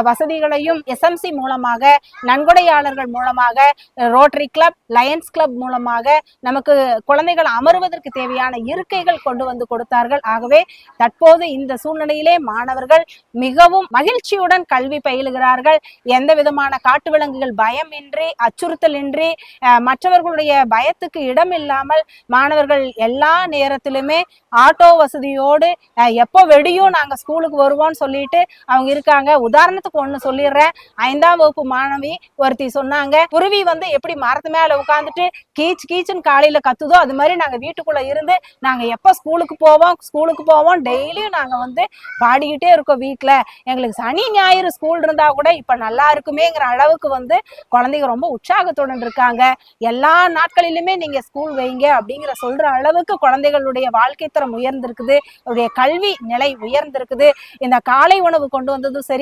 வசதிகளையும் எஸ்எம்சி மூலமாக, நன்கொடையாளர்கள் மூலமாக, ரோட்டரி கிளப், லயன்ஸ் கிளப் மூலமாக நமக்கு குழந்தைகள் அமருவதற்கு தேவையான இருக்கைகள் கொண்டு வந்து கொடுத்தார்கள். ஆகவே தற்போது இந்த சூழ்நிலையிலே மாணவர்கள் மிகவும் மகிழ்ச்சியுடன் கல்வி பயிலுகிறார்கள். எந்த விதமான காட்டு விலங்குகள் பயமின்றி, அச்சுறுத்தல் இன்றி, மற்றவர்களுடைய பயத்துக்கு இடம் இல்லாமல் மாணவர்கள் எல்லா நேரத்திலுமே ஆட்டோ வசதியோடு எப்போ வெடியும் நாங்க ஸ்கூலுக்கு வருவோம்னு சொல்லிட்டு அவங்க இருக்காங்க. உதாரணத்துக்கு ஒண்ணு சொல்லிடுறேன். 5ஆம் வகுப்பு மாணவி ஒருத்தி சொன்னாங்க, குருவி எப்படி மரத்து மேல உட்காந்துட்டு கீச் கீச்சுன்னு காலையில கத்துதோ அது மாதிரி நாங்க வீட்டுக்குள்ள இருந்து நாங்க எப்ப ஸ்கூலுக்கு போவோம் டெய்லியும் நாங்க பாடிக்கிட்டே இருக்கோம். வீட்டுல எங்களுக்கு சனி ஞாயிறு ஸ்கூல் இருந்தா கூட இப்ப நல்லா இருக்குமேங்கிற அளவுக்கு குழந்தைங்க ரொம்ப உற்சாகத்துடன் இருக்காங்க. எல்லா நாட்களிலுமே நீங்க ஸ்கூல் வைங்க அப்படிங்கிற சொல்ற அளவுக்கு குழந்தைகளுடைய வாழ்க்கை தரம் உயர்ந்திருக்குது, அவருடைய கல்வி நிலை உயர்ந்திருக்குது. இந்த காலை உணவு கொண்டு வந்ததும் சரி,